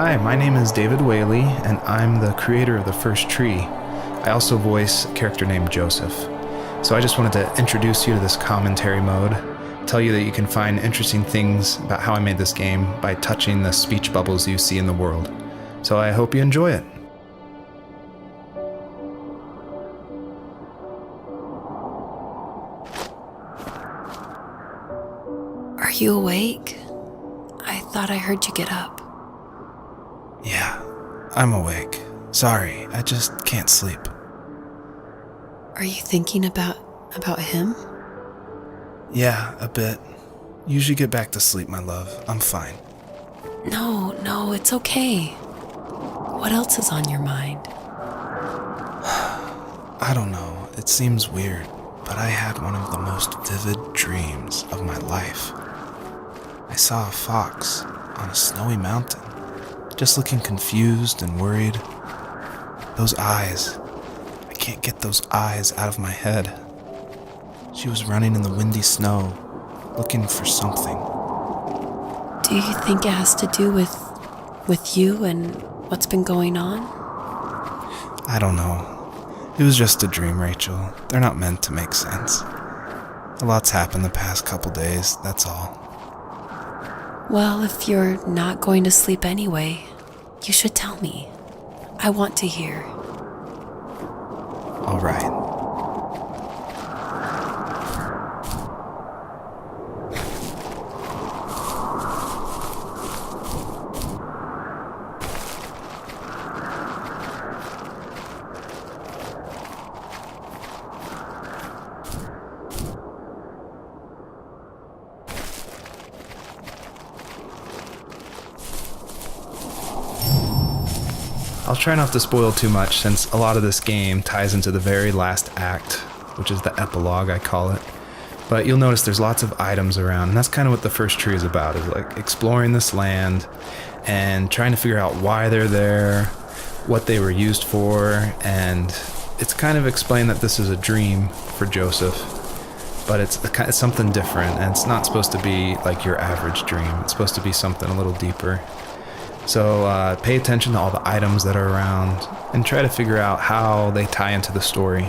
Hi, my name is David Whaley, and I'm the creator of The First Tree. I also voice a character named Joseph. So I just wanted to introduce you to this commentary mode, tell you that you can find interesting things about how I made this game by touching the speech bubbles you see in the world. So I hope you enjoy it. Are you awake? I thought I heard you get up. Yeah, I'm awake. Sorry, I just can't sleep. Are you thinking about him? Yeah, a bit. Usually get back to sleep, my love. I'm fine. No, it's okay. What else is on your mind? I don't know. It seems weird, but I had one of the most vivid dreams of my life. I saw a fox on a snowy mountain, just looking confused and worried. Those eyes. I can't get those eyes out of my head. She was running in the windy snow, looking for something. Do you think it has to do with you and what's been going on? I don't know. It was just a dream, Rachel. They're not meant to make sense. A lot's happened the past couple days, that's all. Well, if you're not going to sleep anyway, you should tell me. I want to hear. All right. I'll try not to spoil too much since a lot of this game ties into the very last act, which is the epilogue, I call it. But you'll notice there's lots of items around, and that's kind of what the first tree is about, is like exploring this land and trying to figure out why they're there, what they were used for, and it's kind of explained that this is a dream for Joseph, but it's something different, and it's not supposed to be like your average dream. It's supposed to be something a little deeper. So pay attention to all the items that are around and try to figure out how they tie into the story.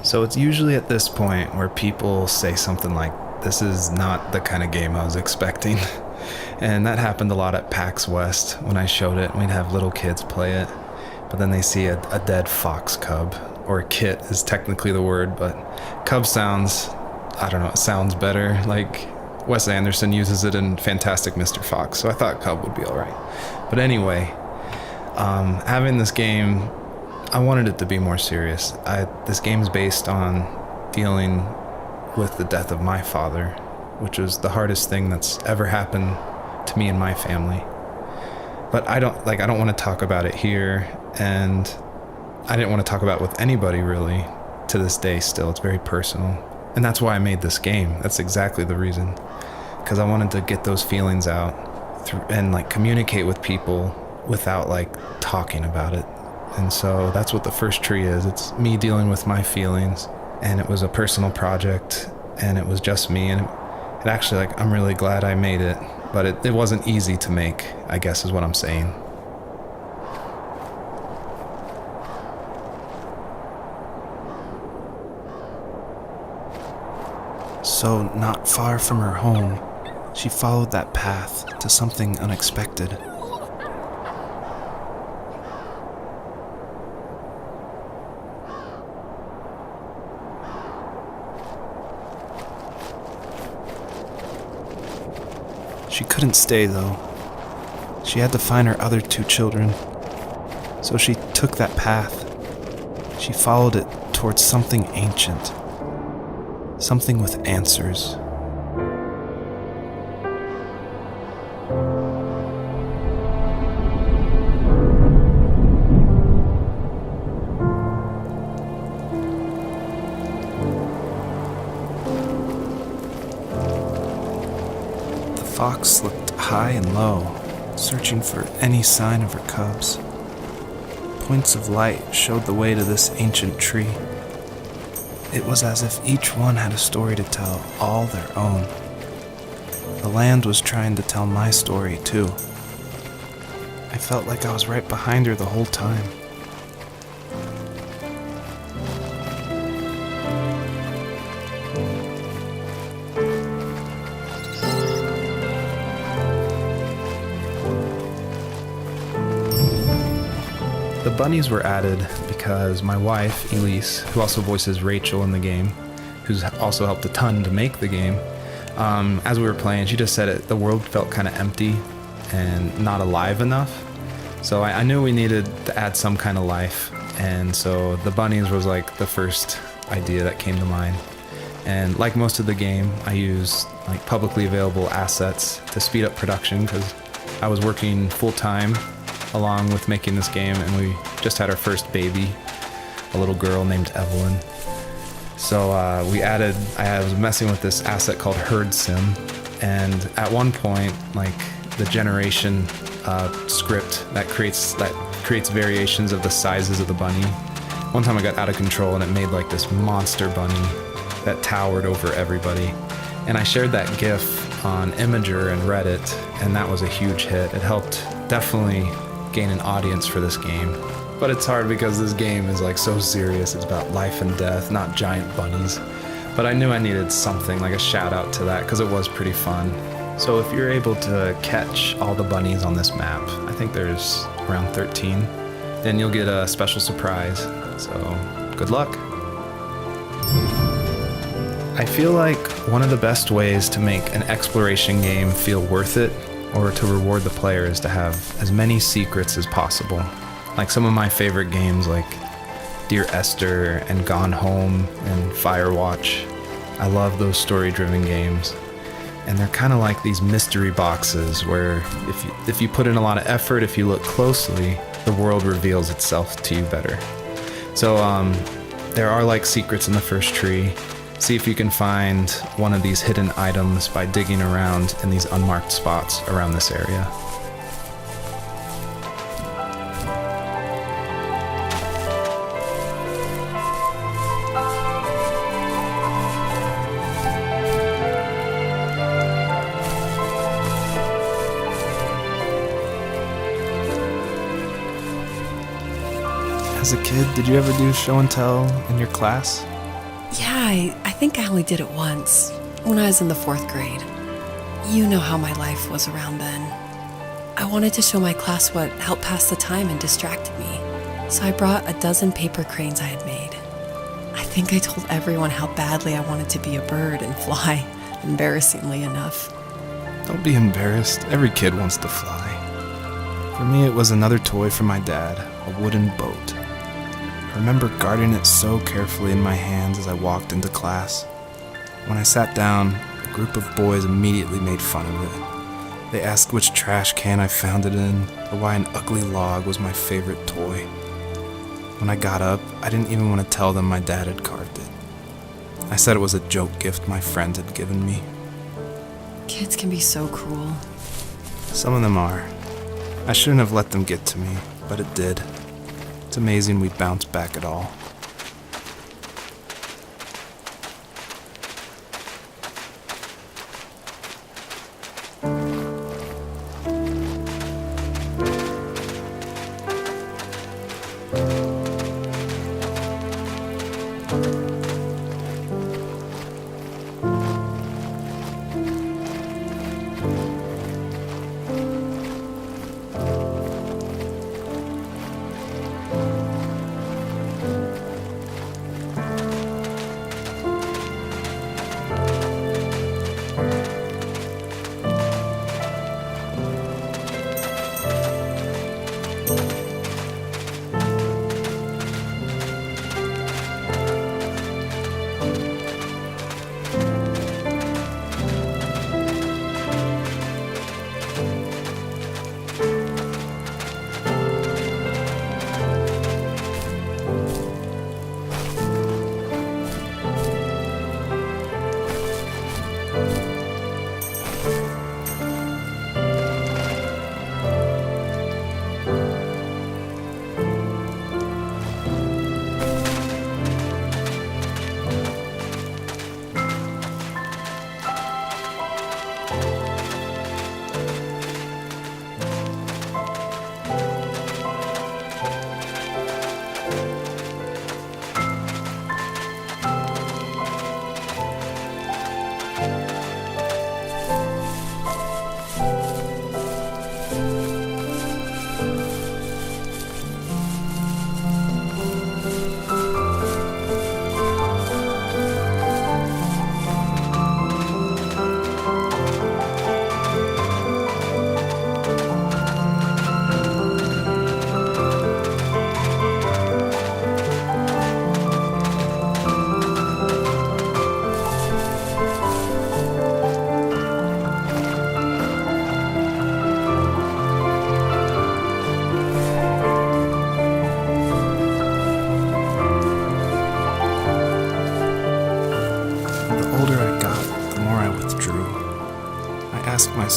So it's usually at this point where people say something like, "This is not the kind of game I was expecting." And that happened a lot at PAX West when I showed it. We'd have little kids play it, but then they see a dead fox cub, or kit is technically the word, but cub sounds, I don't know, it sounds better. Like Wes Anderson uses it in Fantastic Mr. Fox, so I thought cub would be all right. But anyway, having this game, I wanted it to be more serious. This game's based on dealing with the death of my father, which was the hardest thing that's ever happened to me and my family. But I don't want to talk about it here, and I didn't want to talk about it with anybody really to this day still. It's very personal. And that's why I made this game. That's exactly the reason. Because I wanted to get those feelings out and like communicate with people without like talking about it. And so that's what the first tree is. It's me dealing with my feelings, and it was a personal project, and it was just me, and it actually, like, I'm really glad I made it, but it wasn't easy to make, I guess is what I'm saying. So, not far from her home, she followed that path to something unexpected. She couldn't stay, though. She had to find her other 2 children. So she took that path. She followed it towards something ancient. Something with answers. fox looked high and low, searching for any sign of her cubs. Points of light showed the way to this ancient tree. It was as if each one had a story to tell, all their own. The land was trying to tell my story, too. I felt like I was right behind her the whole time. The bunnies were added because my wife, Elise, who also voices Rachel in the game, who's also helped a ton to make the game, as we were playing, she just said the world felt kind of empty and not alive enough. So I knew we needed to add some kind of life, and so the bunnies was like the first idea that came to mind. And like most of the game, I used like publicly available assets to speed up production because I was working full-time along with making this game, and we just had our first baby, a little girl named Evelyn. So I was messing with this asset called Herd Sim, and at one point, like the generation script that creates variations of the sizes of the bunny. One time I got out of control and it made like this monster bunny that towered over everybody. And I shared that GIF on Imager and Reddit, and that was a huge hit. It helped definitely gain an audience for this game. But it's hard because this game is like so serious. It's about life and death, not giant bunnies. But I knew I needed something, like a shout out to that, because it was pretty fun. So if you're able to catch all the bunnies on this map, I think there's around 13, then you'll get a special surprise. So good luck. I feel like one of the best ways to make an exploration game feel worth it, or to reward the player, is to have as many secrets as possible. Like some of my favorite games like Dear Esther and Gone Home and Firewatch. I love those story-driven games. And they're kind of like these mystery boxes where if you put in a lot of effort, if you look closely, the world reveals itself to you better. So there are like secrets in the first tree. See if you can find one of these hidden items by digging around in these unmarked spots around this area. As a kid, did you ever do show and tell in your class? Yeah, I think I only did it once, when I was in the 4th grade. You know how my life was around then. I wanted to show my class what helped pass the time and distracted me, so I brought a dozen paper cranes I had made. I think I told everyone how badly I wanted to be a bird and fly, embarrassingly enough. Don't be embarrassed. Every kid wants to fly. For me, it was another toy from my dad, a wooden boat. I remember guarding it so carefully in my hands as I walked into class. When I sat down, a group of boys immediately made fun of it. They asked which trash can I found it in, or why an ugly log was my favorite toy. When I got up, I didn't even want to tell them my dad had carved it. I said it was a joke gift my friend had given me. Kids can be so cruel. Some of them are. I shouldn't have let them get to me, but it did. It's amazing we bounced back at all.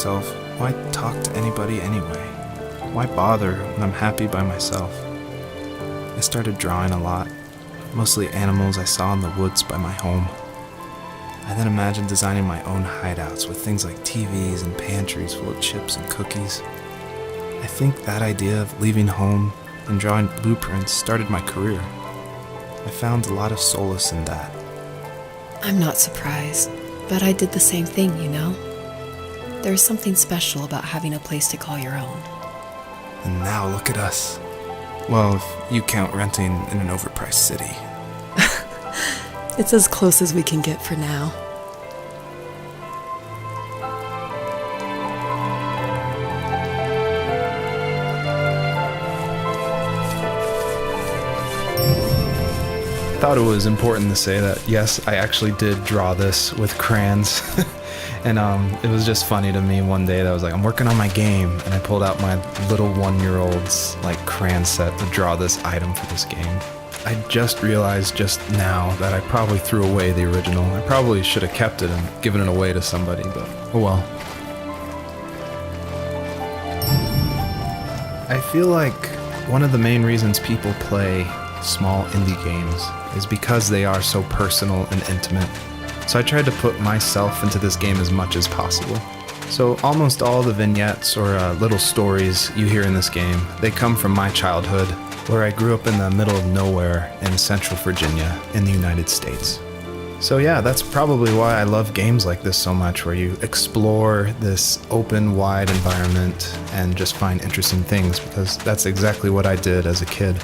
myself, why talk to anybody anyway? Why bother when I'm happy by myself? I started drawing a lot, mostly animals I saw in the woods by my home. I then imagined designing my own hideouts with things like TVs and pantries full of chips and cookies. I think that idea of leaving home and drawing blueprints started my career. I found a lot of solace in that. I'm not surprised, but I did the same thing, you know? There's something special about having a place to call your own. And now look at us. Well, if you count renting in an overpriced city. It's as close as we can get for now. I thought it was important to say that, yes, I actually did draw this with crayons. And it was just funny to me one day that I was like, I'm working on my game, and I pulled out my little 1-year-old's like crayon set to draw this item for this game. I just realized just now that I probably threw away the original. I probably should have kept it and given it away to somebody, but oh well. I feel like one of the main reasons people play small indie games is because they are so personal and intimate. So I tried to put myself into this game as much as possible. So almost all the vignettes or little stories you hear in this game, they come from my childhood, where I grew up in the middle of nowhere in Central Virginia in the United States. So yeah, that's probably why I love games like this so much, where you explore this open, wide environment and just find interesting things, because that's exactly what I did as a kid.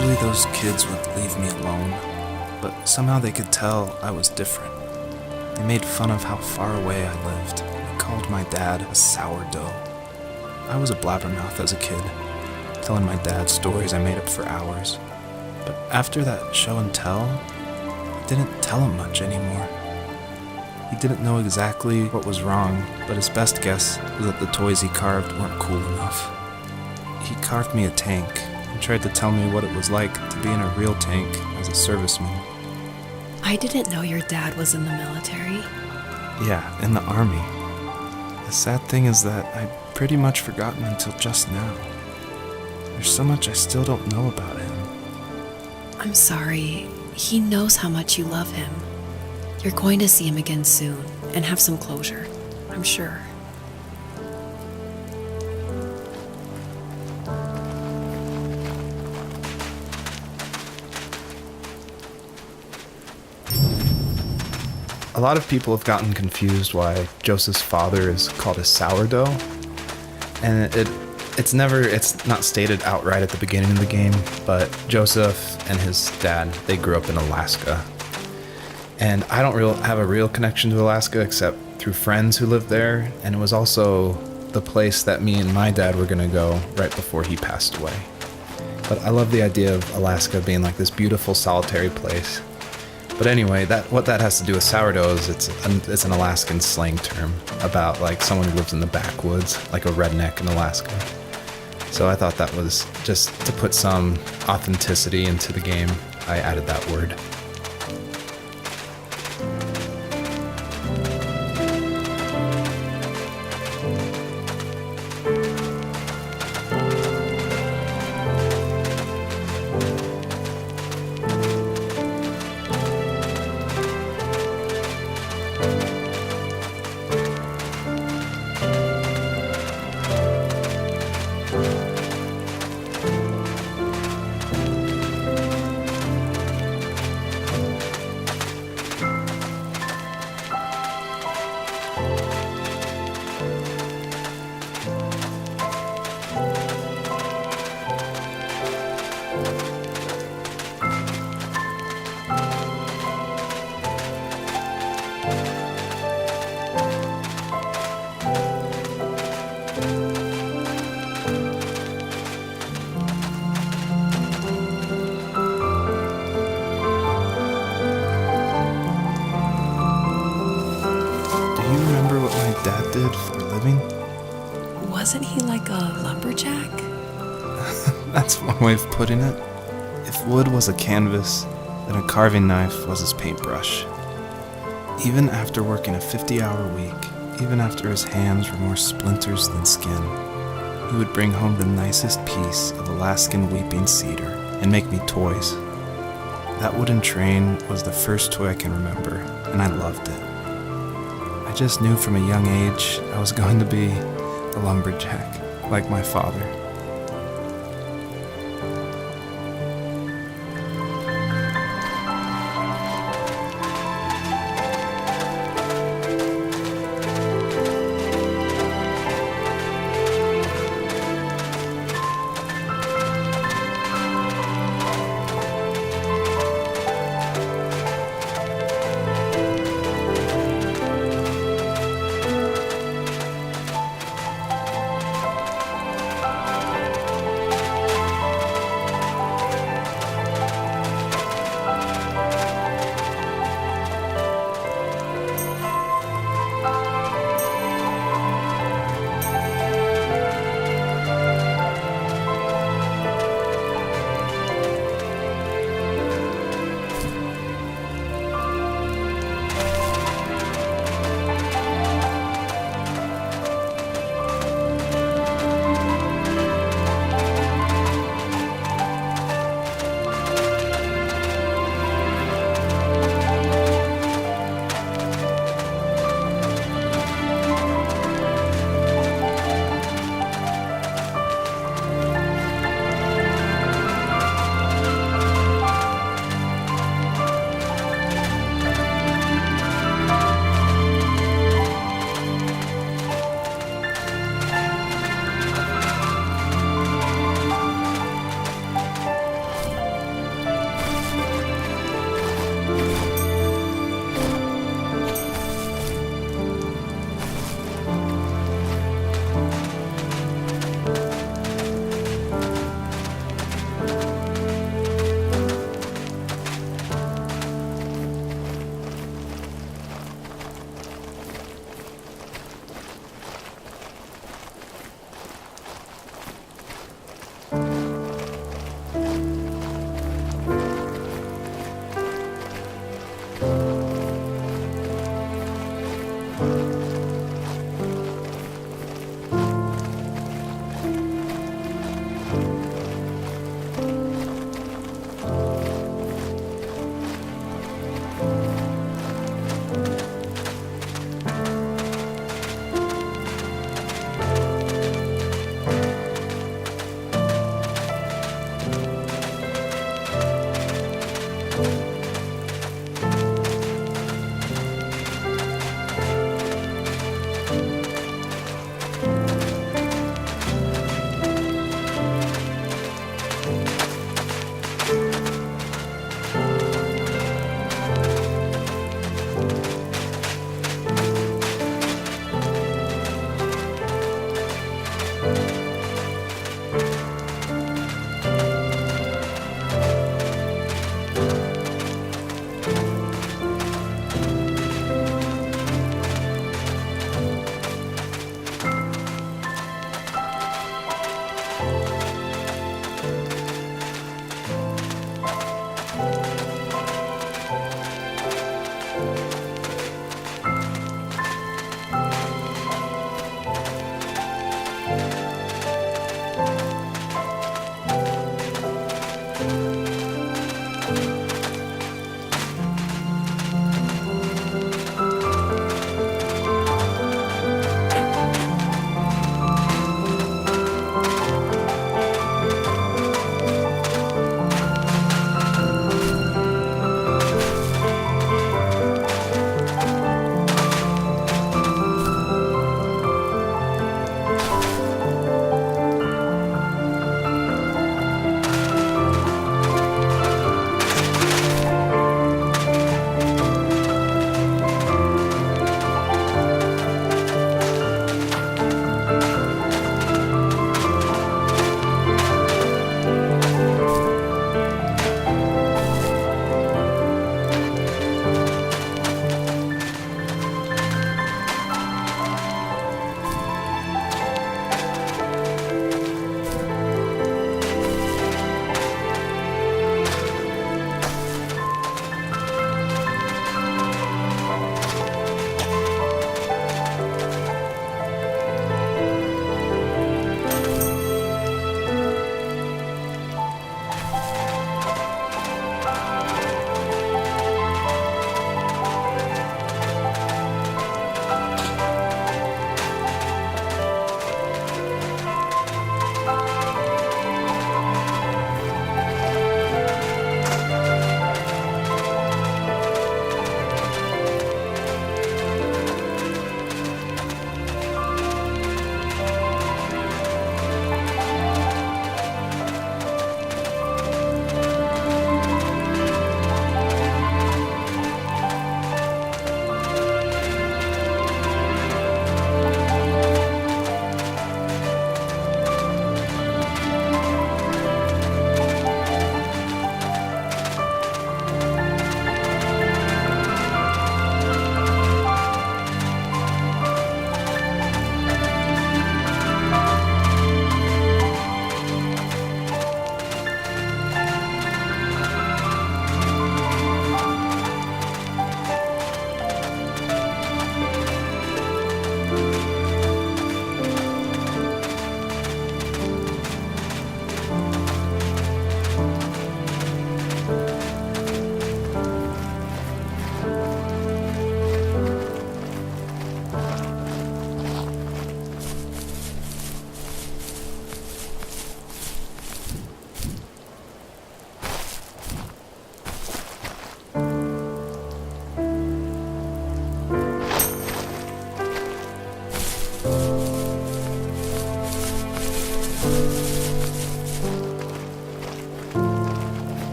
Usually those kids would leave me alone, but somehow they could tell I was different. They made fun of how far away I lived. They called my dad a sourdough. I was a blabbermouth as a kid, telling my dad stories I made up for hours. But after that show and tell, I didn't tell him much anymore. He didn't know exactly what was wrong, but his best guess was that the toys he carved weren't cool enough. He carved me a tank and tried to tell me what it was like to be in a real tank as a serviceman. I didn't know your dad was in the military. Yeah, in the army. The sad thing is that I'd pretty much forgotten until just now. There's so much I still don't know about him. I'm sorry. He knows how much you love him. You're going to see him again soon and have some closure, I'm sure. A lot of people have gotten confused why Joseph's father is called a sourdough, and it's not stated outright at the beginning of the game, but Joseph and his dad, they grew up in Alaska. And I don't have a real connection to Alaska except through friends who lived there, and it was also the place that me and my dad were going to go right before he passed away. But I love the idea of Alaska being like this beautiful solitary place. But anyway, what that has to do with sourdough is it's an Alaskan slang term about like someone who lives in the backwoods, like a redneck in Alaska. So I thought that was just to put some authenticity into the game, I added that word. Dad did for a living? Wasn't he like a lumberjack? That's one way of putting it. If wood was a canvas, then a carving knife was his paintbrush. Even after working a 50-hour week, even after his hands were more splinters than skin, he would bring home the nicest piece of Alaskan weeping cedar and make me toys. That wooden train was the first toy I can remember, and I loved it. I just knew from a young age I was going to be a lumberjack, like my father.